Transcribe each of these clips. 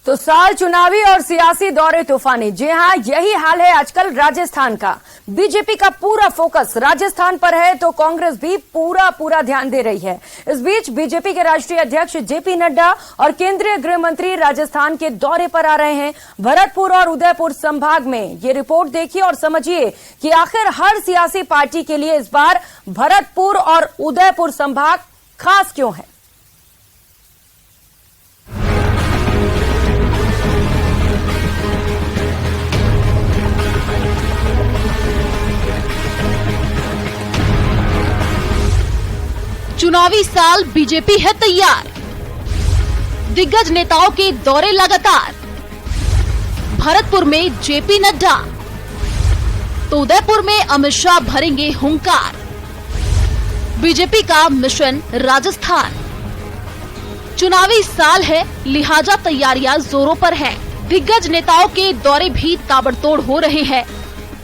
तो साल चुनावी और सियासी दौरे तूफानी। जी हां, यही हाल है आजकल राजस्थान का। बीजेपी का पूरा फोकस राजस्थान पर है तो कांग्रेस भी पूरा ध्यान दे रही है। इस बीच बीजेपी के राष्ट्रीय अध्यक्ष जेपी नड्डा और केंद्रीय गृह मंत्री राजस्थान के दौरे पर आ रहे हैं। भरतपुर और उदयपुर संभाग में ये रिपोर्ट देखिए और समझिए कि आखिर हर सियासी पार्टी के लिए इस बार भरतपुर और उदयपुर संभाग खास क्यों है। चुनावी साल बीजेपी है तैयार, दिग्गज नेताओं के दौरे लगातार। भरतपुर में जेपी नड्डा तो उदयपुर में अमित शाह भरेंगे हुंकार। बीजेपी का मिशन राजस्थान। चुनावी साल है, लिहाजा तैयारियां जोरों पर हैं। दिग्गज नेताओं के दौरे भी ताबड़तोड़ हो रहे हैं।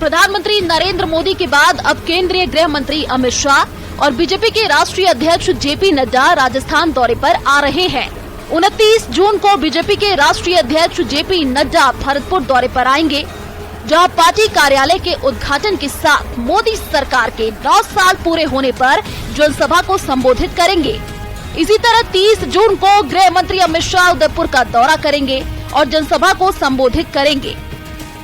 प्रधानमंत्री नरेंद्र मोदी के बाद अब केंद्रीय गृह मंत्री अमित शाह और बीजेपी के राष्ट्रीय अध्यक्ष जेपी नड्डा राजस्थान दौरे पर आ रहे हैं। 29 जून को बीजेपी के राष्ट्रीय अध्यक्ष जेपी नड्डा भरतपुर दौरे पर आएंगे, जहां पार्टी कार्यालय के उद्घाटन के साथ मोदी सरकार के 9 साल पूरे होने पर जनसभा को संबोधित करेंगे। इसी तरह 30 जून को गृह मंत्री अमित शाह उदयपुर का दौरा करेंगे और जनसभा को संबोधित करेंगे।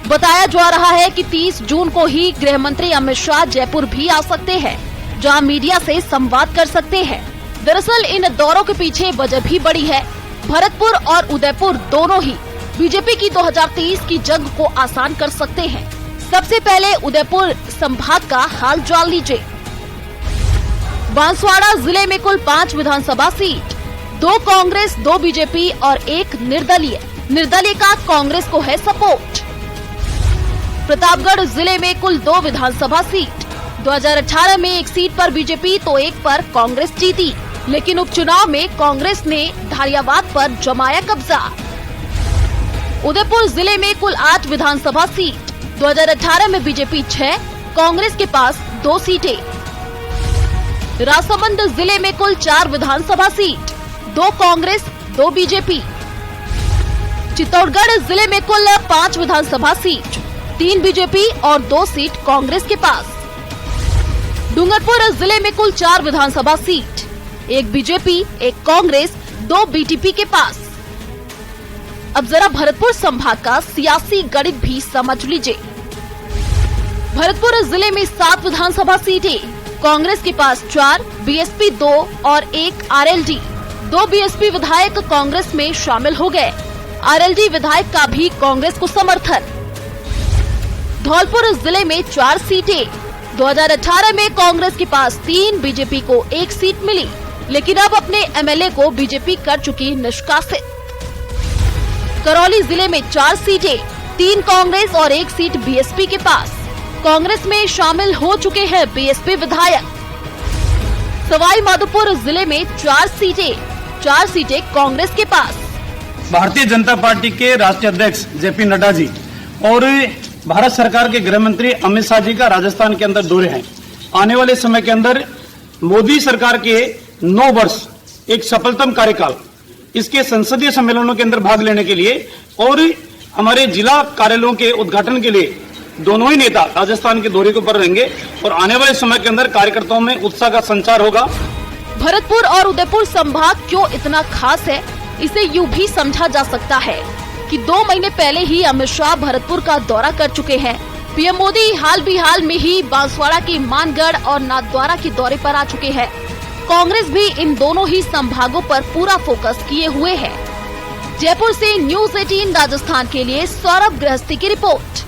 बताया जा रहा है कि 30 जून को ही गृह मंत्री अमित शाह जयपुर भी आ सकते हैं, जहां मीडिया से संवाद कर सकते हैं। दरअसल इन दौरों के पीछे वजह भी बड़ी है। भरतपुर और उदयपुर दोनों ही बीजेपी की 2023 की जंग को आसान कर सकते हैं। सबसे पहले उदयपुर संभाग का हाल जान लीजिए। बांसवाड़ा जिले में कुल 5 विधानसभा सीट, 2 कांग्रेस, 2 बीजेपी और 1 निर्दलीय का कांग्रेस को है सपोर्ट। प्रतापगढ़ जिले में कुल 2 विधानसभा सीट, 2018 में 1 सीट पर बीजेपी तो 1 पर कांग्रेस जीती, लेकिन उपचुनाव में कांग्रेस ने धारियावाद पर जमाया कब्जा। उदयपुर जिले में कुल 8 विधानसभा सीट, 2018 में बीजेपी 6, कांग्रेस के पास 2 सीटें। राजसमंद जिले में कुल 4 विधानसभा सीट, 2 कांग्रेस, 2 बीजेपी। चित्तौड़गढ़ जिले में कुल 5 विधानसभा सीट, 3 बीजेपी और 2 सीट कांग्रेस के पास। डूंगरपुर जिले में कुल 4 विधानसभा सीट, 1 बीजेपी, 1 कांग्रेस, 2 बीटीपी के पास। अब जरा भरतपुर संभाग का सियासी गणित भी समझ लीजिए। भरतपुर जिले में 7 विधानसभा सीटें, कांग्रेस के पास 4, बीएसपी 2 और 1 आरएलडी। 2 बीएसपी विधायक कांग्रेस में शामिल हो गए। आरएलडी विधायक का भी कांग्रेस को समर्थन। धौलपुर जिले में 4 सीटें, 2018 में कांग्रेस के पास 3, बीजेपी को 1 सीट मिली, लेकिन अब अपने एमएलए को बीजेपी कर चुकी निष्कासित। करौली जिले में 4 सीटें, 3 कांग्रेस और 1 सीट बीएसपी के पास। कांग्रेस में शामिल हो चुके हैं बीएसपी विधायक। सवाई माधोपुर जिले में 4 सीटें कांग्रेस के पास। भारतीय जनता पार्टी के राष्ट्रीय अध्यक्ष जेपी नड्डा जी और भारत सरकार के गृह मंत्री अमित शाह जी का राजस्थान के अंदर दौरे हैं। आने वाले समय के अंदर मोदी सरकार के 9 वर्ष एक सफलतम कार्यकाल, इसके संसदीय सम्मेलनों के अंदर भाग लेने के लिए और हमारे जिला कार्यालयों के उद्घाटन के लिए दोनों ही नेता राजस्थान के दौरे के ऊपर रहेंगे और आने वाले समय के अंदर कार्यकर्ताओं में उत्साह का संचार होगा। भरतपुर और उदयपुर संभाग क्यों इतना खास है, इसे यूं भी समझा जा सकता है कि 2 महीने पहले ही अमित शाह भरतपुर का दौरा कर चुके हैं। पीएम मोदी हाल में ही बांसवाड़ा की मानगढ़ और नाथद्वारा के दौरे पर आ चुके हैं। कांग्रेस भी इन दोनों ही संभागों पर पूरा फोकस किए हुए है। जयपुर से न्यूज़ 18 राजस्थान के लिए सौरभ गृहस्थी की रिपोर्ट।